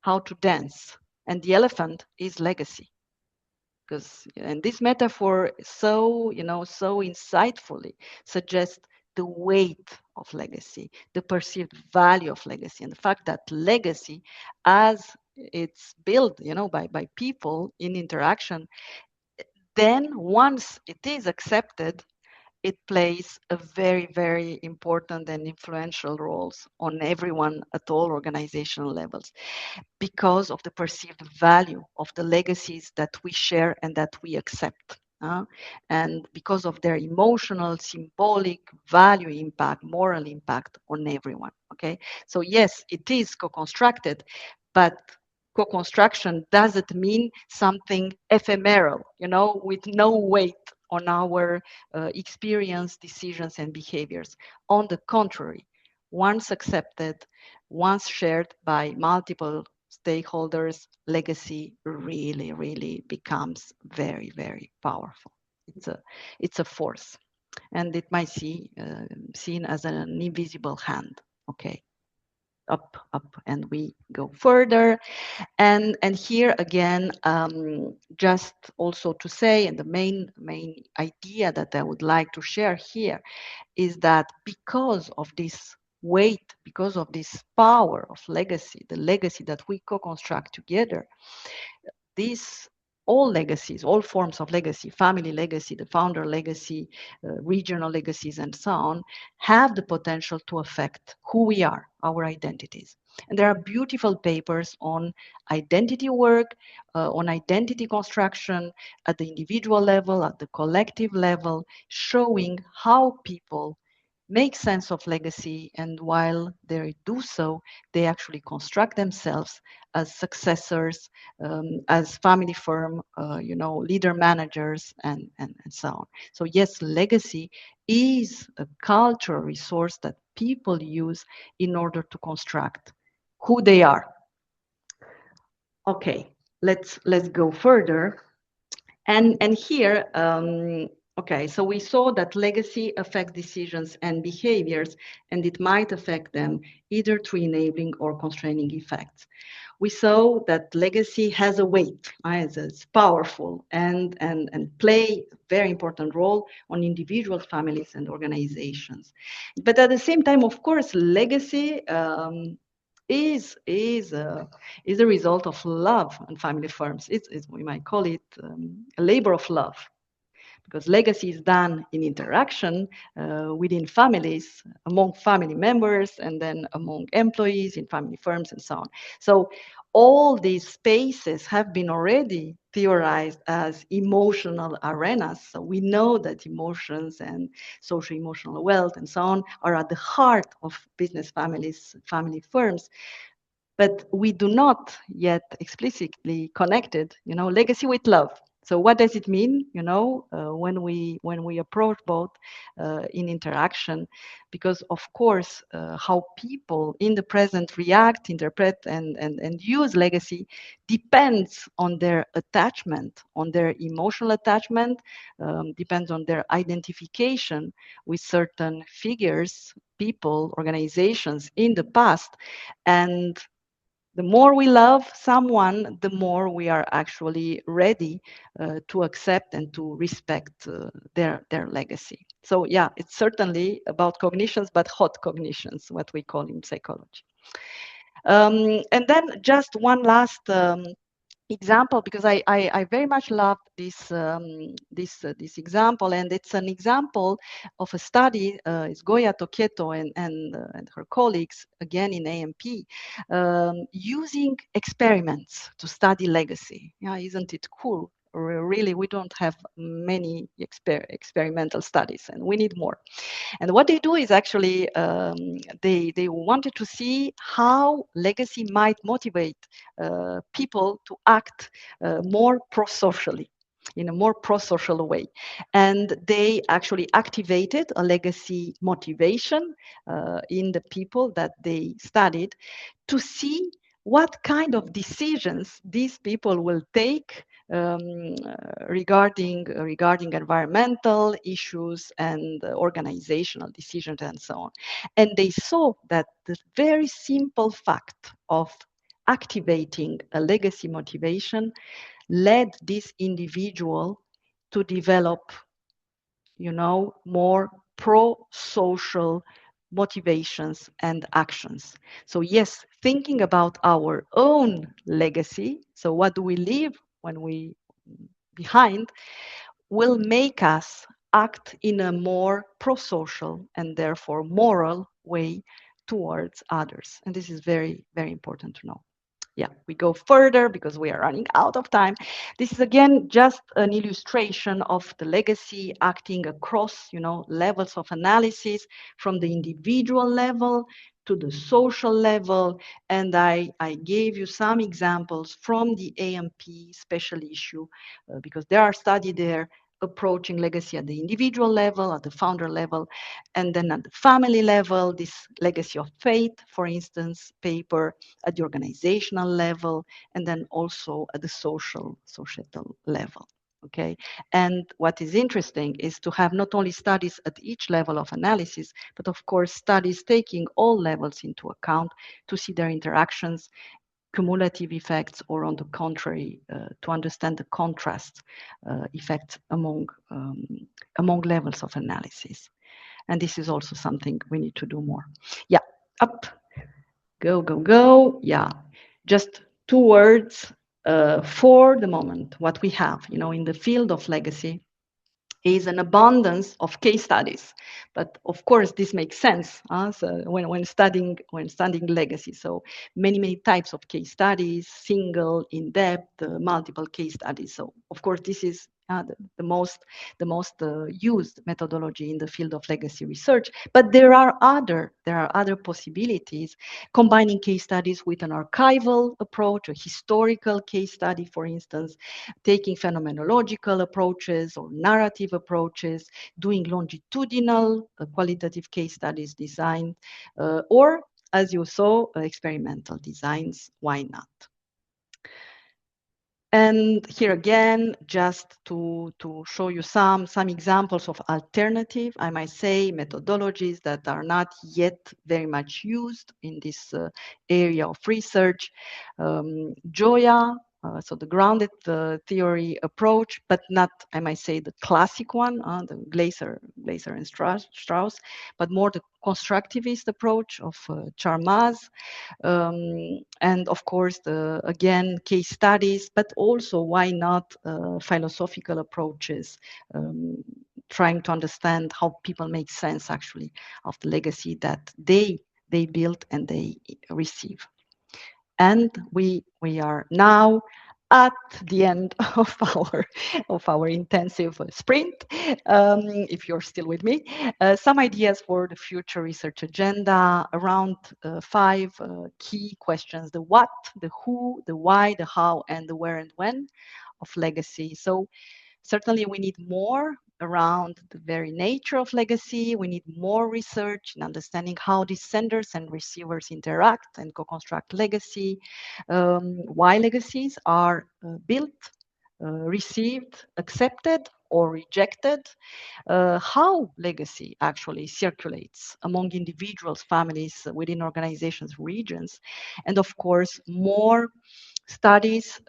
how to dance, and the elephant is legacy. because, and this metaphor so, so insightfully suggests the weight of legacy, the perceived value of legacy, and the fact that legacy, as it's built, by people in interaction, then once it is accepted, it plays a very, very important and influential roles on everyone at all organizational levels, because of the perceived value of the legacies that we share and that we accept. And because of their emotional, symbolic value impact, moral impact on everyone. Okay, so yes, it is co-constructed, but co-construction doesn't mean something ephemeral, with no weight on our experience, decisions, and behaviors. On the contrary, once accepted, once shared by multiple stakeholders, legacy really, really becomes very, very powerful. It's a force, and it might be seen as an invisible hand. Okay, up, and we go further. And here again, just also to say, and the main idea that I would like to share here is that because of this weight, because of this power of legacy, the legacy that we co-construct together, these all legacies, all forms of legacy, family legacy, the founder legacy, regional legacies, and so on, have the potential to affect who we are, our identities. And there are beautiful papers on identity work, on identity construction at the individual level, at the collective level, showing how people make sense of legacy, and while they do so, they actually construct themselves as successors, as family firm, leader managers, and so on. So yes, legacy is a cultural resource that people use in order to construct who they are. Okay, let's go further. And here, okay, so we saw that legacy affects decisions and behaviors, and it might affect them either through enabling or constraining effects. We saw that legacy has a weight, it's powerful, and play a very important role on individual families and organizations. But at the same time, of course, legacy is a result of love and family firms. It's we might call it a labor of love, because legacy is done in interaction within families, among family members, and then among employees in family firms and so on. So all these spaces have been already theorized as emotional arenas. So we know that emotions and social emotional wealth and so on are at the heart of business families, family firms. But we do not yet explicitly connected, legacy with love. So what does it mean, when we approach both in interaction? Because of course, how people in the present react, interpret, and use legacy depends on their attachment, on their emotional attachment, depends on their identification with certain figures, people, organizations in the past. And the more we love someone, the more we are actually ready to accept and to respect their legacy. So yeah, it's certainly about cognitions, but hot cognitions, what we call in psychology. And then just one last example, because I very much love this this example, and it's an example of a study. It's Goya Tokieto and her colleagues, again in AMP, using experiments to study legacy. Yeah, isn't it cool? Really, we don't have many experimental studies, and we need more. And what they do is actually they wanted to see how legacy might motivate people to act more pro-socially, in a more pro-social way. And they actually activated a legacy motivation in the people that they studied to see what kind of decisions these people will take regarding environmental issues and organizational decisions and so on. And they saw that the very simple fact of activating a legacy motivation led this individual to develop, you know, more pro-social motivations and actions. So yes, thinking about our own legacy, so what do we leave when we behind, will make us act in a more pro-social and therefore moral way towards others. And this is very, very important to know. Yeah, we go further because we are running out of time. This is again just an illustration of the legacy acting across, you know, levels of analysis, from the individual level to the social level. And I gave you some examples from the AMP special issue because there are studies there approaching legacy at the individual level, at the founder level, and then at the family level, this legacy of faith, for instance, paper, at the organizational level, and then also at the societal level. Okay, and what is interesting is to have not only studies at each level of analysis, but of course studies taking all levels into account to see their interactions, cumulative effects, or on the contrary, to understand the contrast effects among levels of analysis. And this is also something we need to do more. Yeah, up, go, go, go. Yeah, just 2 words for the moment. What we have, you know, in the field of legacy is an abundance of case studies. But of course, this makes sense so when studying legacy. So many types of case studies, single, in-depth, multiple case studies. So of course, this is the most used methodology in the field of legacy research. But there are other possibilities, combining case studies with an archival approach, a historical case study, for instance, taking phenomenological approaches or narrative approaches, doing longitudinal qualitative case studies design, or as you saw, experimental designs. Why not? And here again, just to show you some examples of alternative, I might say, methodologies that are not yet very much used in this area of research. Joya, so the grounded theory approach, but not, I might say, the classic one, the Glaser and Strauss, but more the constructivist approach of Charmaz. And of course, again, case studies, but also why not philosophical approaches, trying to understand how people make sense actually of the legacy that they built and they receive. And we are now at the end of our intensive sprint. If you're still with me, some ideas for the future research agenda around 5 key questions: the what, the who, the why, the how, and the where and when of legacy. So certainly we need more around the very nature of legacy. We need more research in understanding how these senders and receivers interact and co-construct legacy, why legacies are built, received, accepted, or rejected, how legacy actually circulates among individuals, families, within organizations, regions, and of course, more studies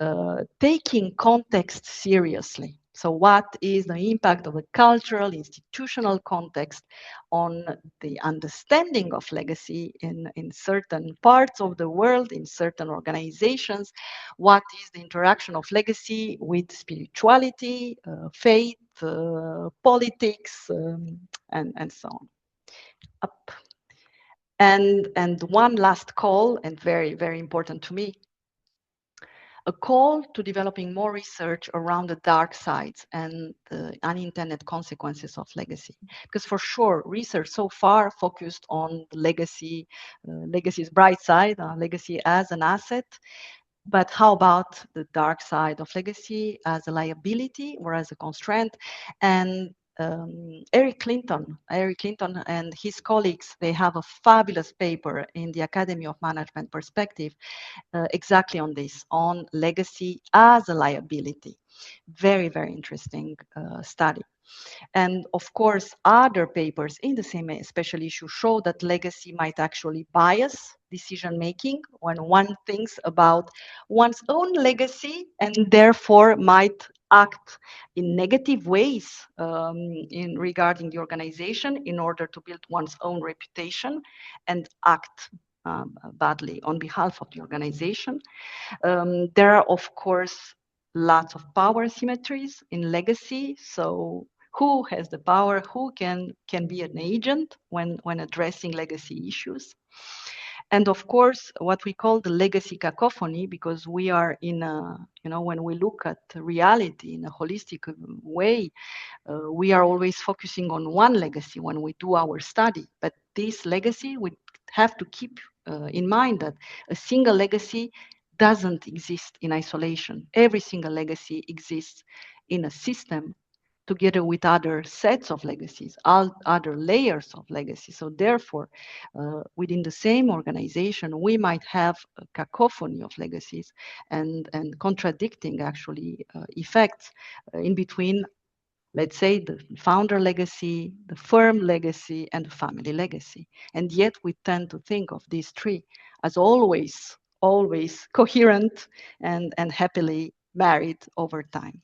taking context seriously. So what is the impact of the cultural, institutional context on the understanding of legacy in certain parts of the world, in certain organizations? What is the interaction of legacy with spirituality, faith, politics, and so on. Up. And one last call, and very, very important to me, a call to developing more research around the dark sides and the unintended consequences of legacy. Because for sure, research so far focused on the legacy, legacy's bright side, legacy as an asset. But how about the dark side of legacy as a liability or as a constraint? And Eric Clinton and his colleagues, they have a fabulous paper in the Academy of Management Perspective exactly on this, on legacy as a liability. Very, very interesting study. And of course, other papers in the same special issue show that legacy might actually bias decision making when one thinks about one's own legacy and therefore might act in negative ways in regarding the organization in order to build one's own reputation and act badly on behalf of the organization. There are, of course, lots of power asymmetries in legacy. So who has the power? Who can be an agent when addressing legacy issues? And of course, what we call the legacy cacophony, because we are in a, when we look at reality in a holistic way, we are always focusing on one legacy when we do our study. But this legacy, we have to keep in mind that a single legacy doesn't exist in isolation. Every single legacy exists in a system together with other sets of legacies, other layers of legacy. So therefore, within the same organization, we might have a cacophony of legacies and contradicting actually effects in between, let's say, the founder legacy, the firm legacy, and the family legacy. And yet we tend to think of these three as always coherent and happily married over time.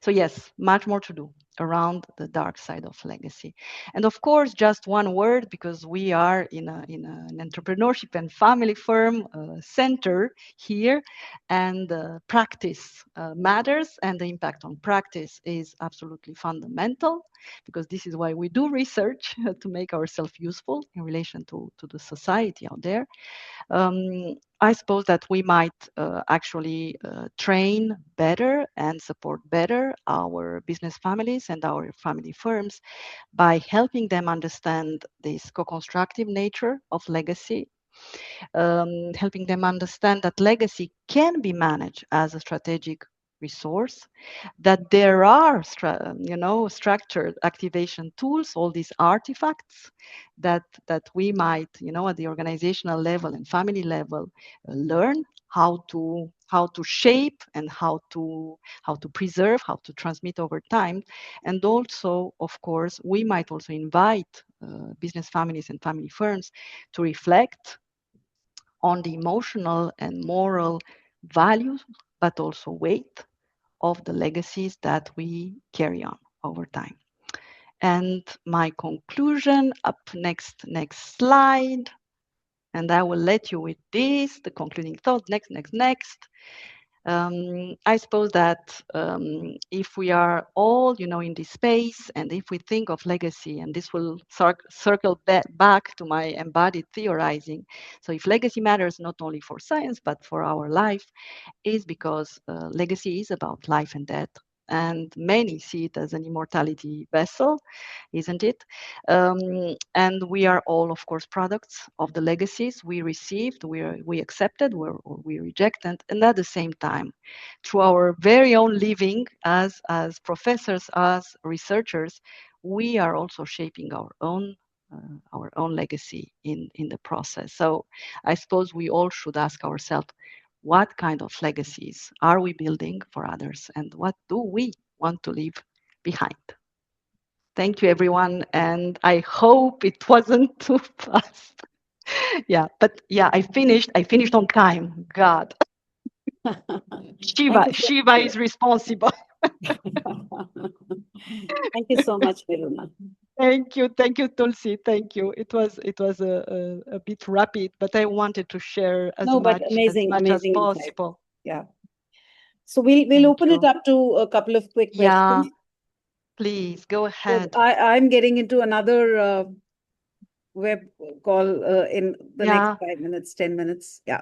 So yes, much more to do around the dark side of legacy. And of course, just one word, because we are in an entrepreneurship and family firm center here, and practice matters, and the impact on practice is absolutely fundamental, because this is why we do research to make ourselves useful in relation to the society out there. I suppose that we might actually train better and support better our business families and our family firms by helping them understand this co-constructive nature of legacy, helping them understand that legacy can be managed as a strategic resource, that there are structured activation tools, all these artifacts that we might at the organizational level and family level learn how to shape and how to preserve, how to transmit over time. And also, of course, we might also invite business families and family firms to reflect on the emotional and moral values, but also weight of the legacies that we carry on over time. And my conclusion up next slide. And I will let you with this, the concluding thought, next. I suppose that if we are all, in this space, and if we think of legacy, and this will circle back to my embodied theorizing. So if legacy matters not only for science, but for our life, is because legacy is about life and death. And many see it as an immortality vessel, isn't it? And we are all, of course, products of the legacies we received, we accepted, or we rejected, and at the same time, through our very own living as professors, as researchers, we are also shaping our own legacy in the process. So I suppose we all should ask ourselves, what kind of legacies are we building for others, and what do we want to leave behind? Thank you, everyone, and I hope it wasn't too fast. Yeah, but yeah, I finished on time. God. Shiva is responsible. Thank you so much, Miruna. Thank you, Tulsi. Thank you. It was a bit rapid, but I wanted to share as much as possible. Yeah. So we'll open it up to a couple of quick questions. Yeah, please go ahead. So I'm getting into another web call in the next 5 minutes, 10 minutes. Yeah.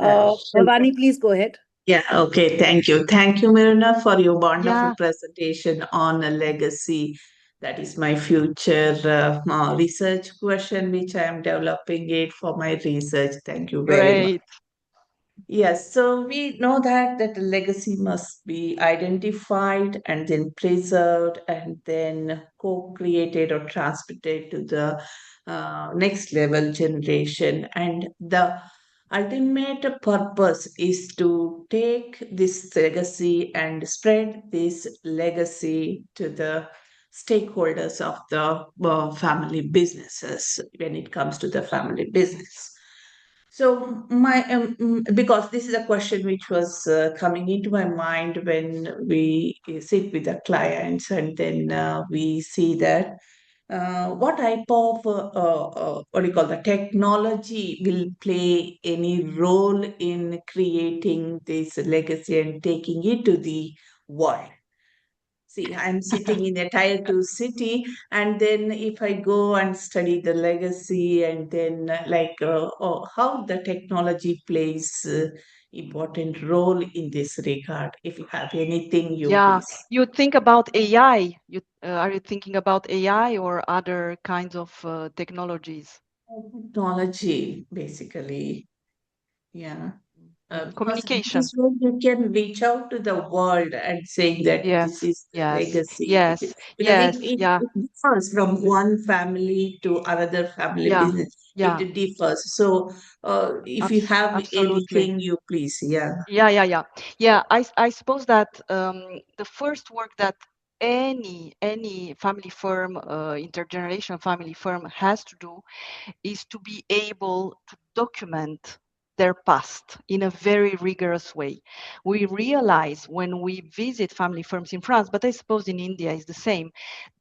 Bhavani, please go ahead. Yeah, okay, thank you. Thank you, Miruna, for your wonderful presentation on a legacy. That is my future research question, which I am developing it for my research. Thank you very much. Yes, so we know that the legacy must be identified and then preserved and then co-created or transmitted to the next level generation. And the ultimate purpose is to take this legacy and spread this legacy to the stakeholders of the family businesses when it comes to the family business. So because this is a question which was coming into my mind when we sit with the clients, and then we see that what type of what do you call the technology will play any role in creating this legacy and taking it to the world. See, I'm sitting in a tier two city, and then if I go and study the legacy, and then how the technology plays important role in this regard. If you have anything, you Yeah, please. you think about AI. Are you thinking about AI or other kinds of technologies? Technology, basically. Yeah. Because Communication. this way you can reach out to the world and saying that this Yes, is the yes, legacy. yes, Because yes, yeah, it differs from one family to another family yeah, business. yeah, It differs. So if you have absolutely. anything, you please, yeah. Yeah. I suppose that the first work that any family firm, intergenerational family firm has to do is to be able to document their past in a very rigorous way. We realize when we visit family firms in France, but I suppose in India is the same,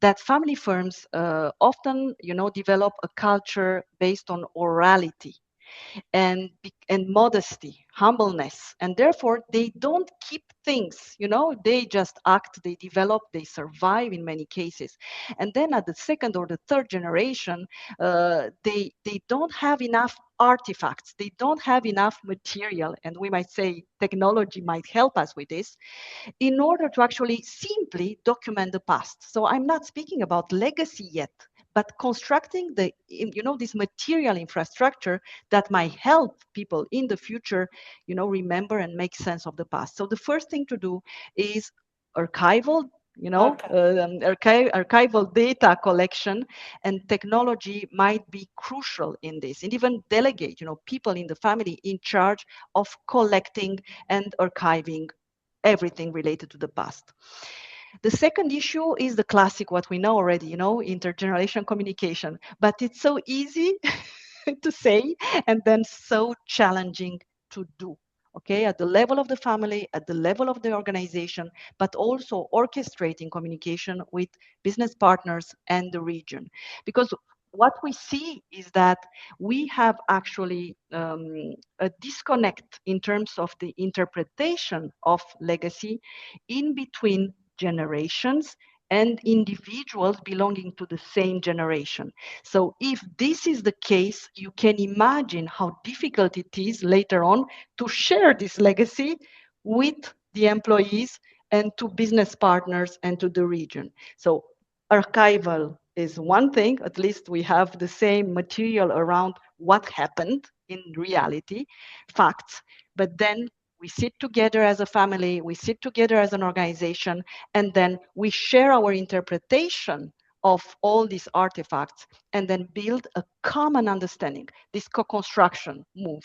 that family firms often, develop a culture based on orality and modesty, humbleness, and therefore they don't keep things. They just act, they develop, they survive in many cases, and then at the second or the third generation, they don't have enough artifacts, they don't have enough material, and we might say technology might help us with this in order to actually simply document the past. So I'm not speaking about legacy yet, but constructing this material infrastructure that might help people in the future, remember and make sense of the past. So the first thing to do is archival, archival data collection, and technology might be crucial in this, and even delegate, people in the family in charge of collecting and archiving everything related to the past. The second issue is the classic, what we know already, intergenerational communication, but it's so easy to say and then so challenging to do. Okay, at the level of the family, at the level of the organization, but also orchestrating communication with business partners and the region. Because what we see is that we have actually a disconnect in terms of the interpretation of legacy in between generations and individuals belonging to the same generation. So if this is the case, you can imagine how difficult it is later on to share this legacy with the employees and to business partners and to the region. So archival is one thing, at least we have the same material around what happened in reality, facts, but then we sit together as a family, we sit together as an organization, and then we share our interpretation of all these artifacts and then build a common understanding, this co-construction move.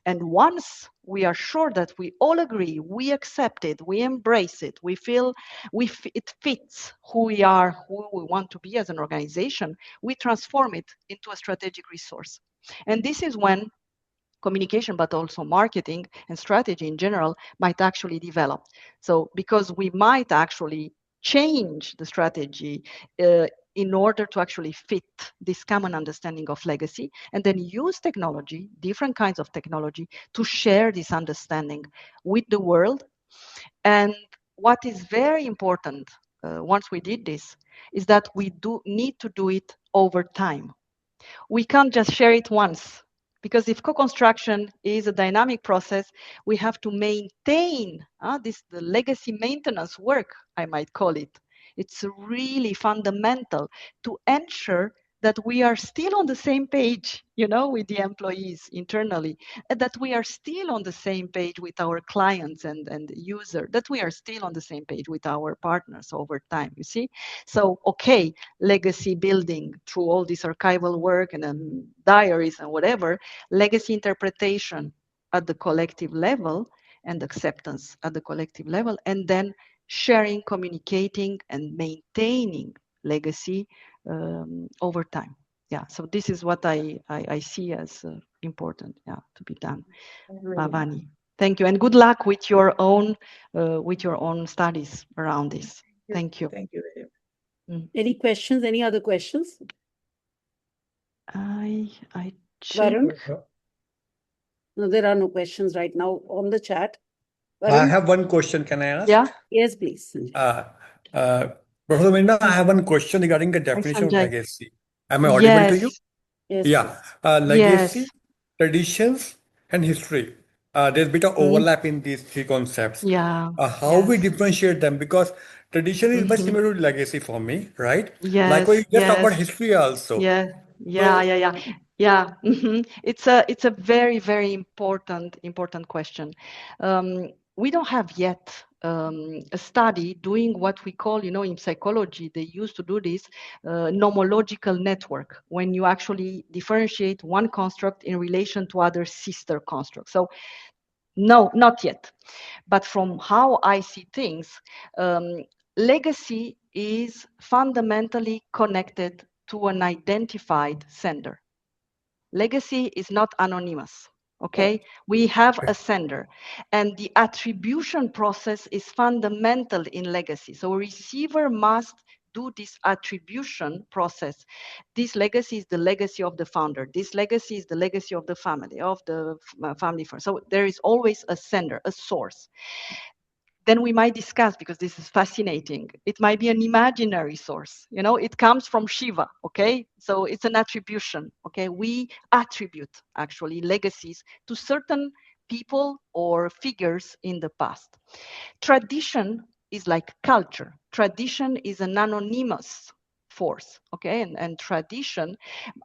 And once we are sure that we all agree, we accept it, we embrace it, we feel it fits who we are, who we want to be as an organization, we transform it into a strategic resource. And this is when communication, but also marketing and strategy in general might actually develop. So because we might actually change the strategy in order to actually fit this common understanding of legacy, and then use technology, different kinds of technology, to share this understanding with the world. And what is very important once we did this is that we do need to do it over time. We can't just share it once, because if co-construction is a dynamic process, we have to maintain the legacy maintenance work, I might call it. It's really fundamental to ensure that we are still on the same page, with the employees internally, and that we are still on the same page with our clients and user, that we are still on the same page with our partners over time, you see? So, okay, legacy building through all this archival work and diaries and whatever, legacy interpretation at the collective level and acceptance at the collective level, and then sharing, communicating, and maintaining legacy over time. Yeah, so this is what I see as important, to be done. Bhavani, thank you, and good luck with your own studies around this. Thank you. Thank you very much. Any questions? Any other questions? I Varun? check. No, there are no questions right now on the chat. I Varun? have one question. Can I ask? Yeah. Yes, please. Professor Miruna, I have one question regarding the definition of Sanjay. legacy. Am I audible to you? Yes. Yeah. Legacy, traditions, and history. There's a bit of overlap in these three concepts. Yeah. How we differentiate them? Because tradition is much similar to legacy for me, right? Yes. Likewise, you just talk about Yes. history also. Yeah. It's a very, very important question. We don't have yet a study doing what we call, in psychology, they used to do this nomological network, when you actually differentiate one construct in relation to other sister constructs. So no, not yet. But from how I see things, legacy is fundamentally connected to an identified sender. Legacy is not anonymous. Okay, we have a sender, and the attribution process is fundamental in legacy. So a receiver must do this attribution process. This legacy is the legacy of the founder. This legacy is the legacy of the family, firm. So there is always a sender, a source. Then we might discuss, because this is fascinating, it might be an imaginary source. It comes from Shiva, okay? So it's an attribution, okay? We attribute, actually, legacies to certain people or figures in the past. Tradition is like culture. Tradition is an anonymous force, okay? And tradition,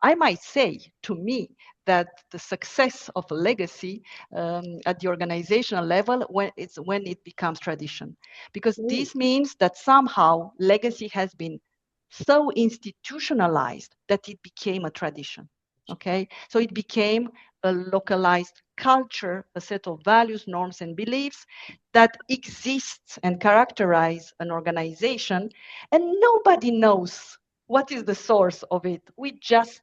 I might say, to me, that the success of a legacy at the organizational level when it becomes tradition, because this means that somehow legacy has been so institutionalized that it became a tradition. Okay, so it became a localized culture, a set of values, norms, and beliefs that exists and characterize an organization, and nobody knows what is the source of it. We just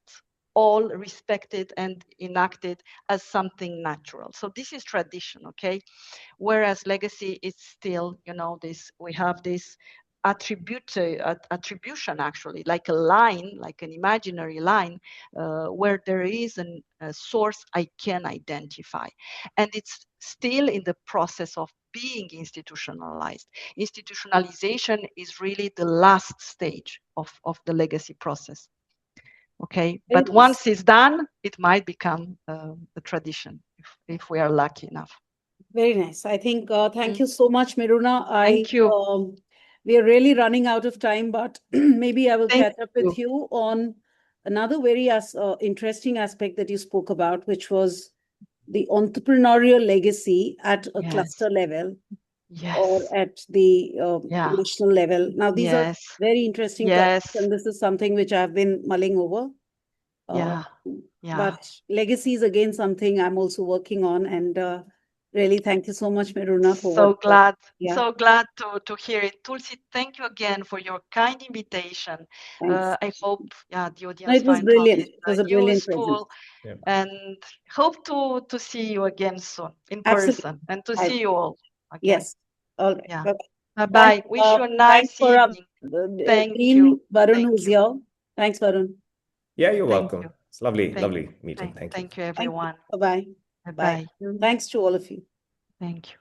all respect it and enact it as something natural. So this is tradition, okay? Whereas legacy is still, we have this attribution, actually, like a line, like an imaginary line, where there is a source I can identify. And it's still in the process of being institutionalized. Institutionalization is really the last stage of the legacy process. Okay, but once it's done, it might become a tradition if we are lucky enough. Very nice. I think, thank you so much, Miruna. Thank you. We are really running out of time, but maybe I will catch up with you on another very interesting aspect that you spoke about, which was the entrepreneurial legacy at a cluster level. Yes. Or at the national level. Now, these are very interesting topics, and this is something which I've been mulling over. But legacy is again something I'm also working on, and really thank you so much, Miruna. So glad to hear it. Tulsi, thank you again for your kind invitation. I hope the audience it was brilliant. It was a brilliant useful, and hope to see you again soon in person and to see you all again. Yes. All right. Bye-bye. Wish you a nice evening. Thank you. Varun, who's here. Thanks, Varun. Yeah, you're welcome. It's lovely meeting. Thank you. Thank you, everyone. Bye-bye. Bye. Thanks to all of you. Thank you.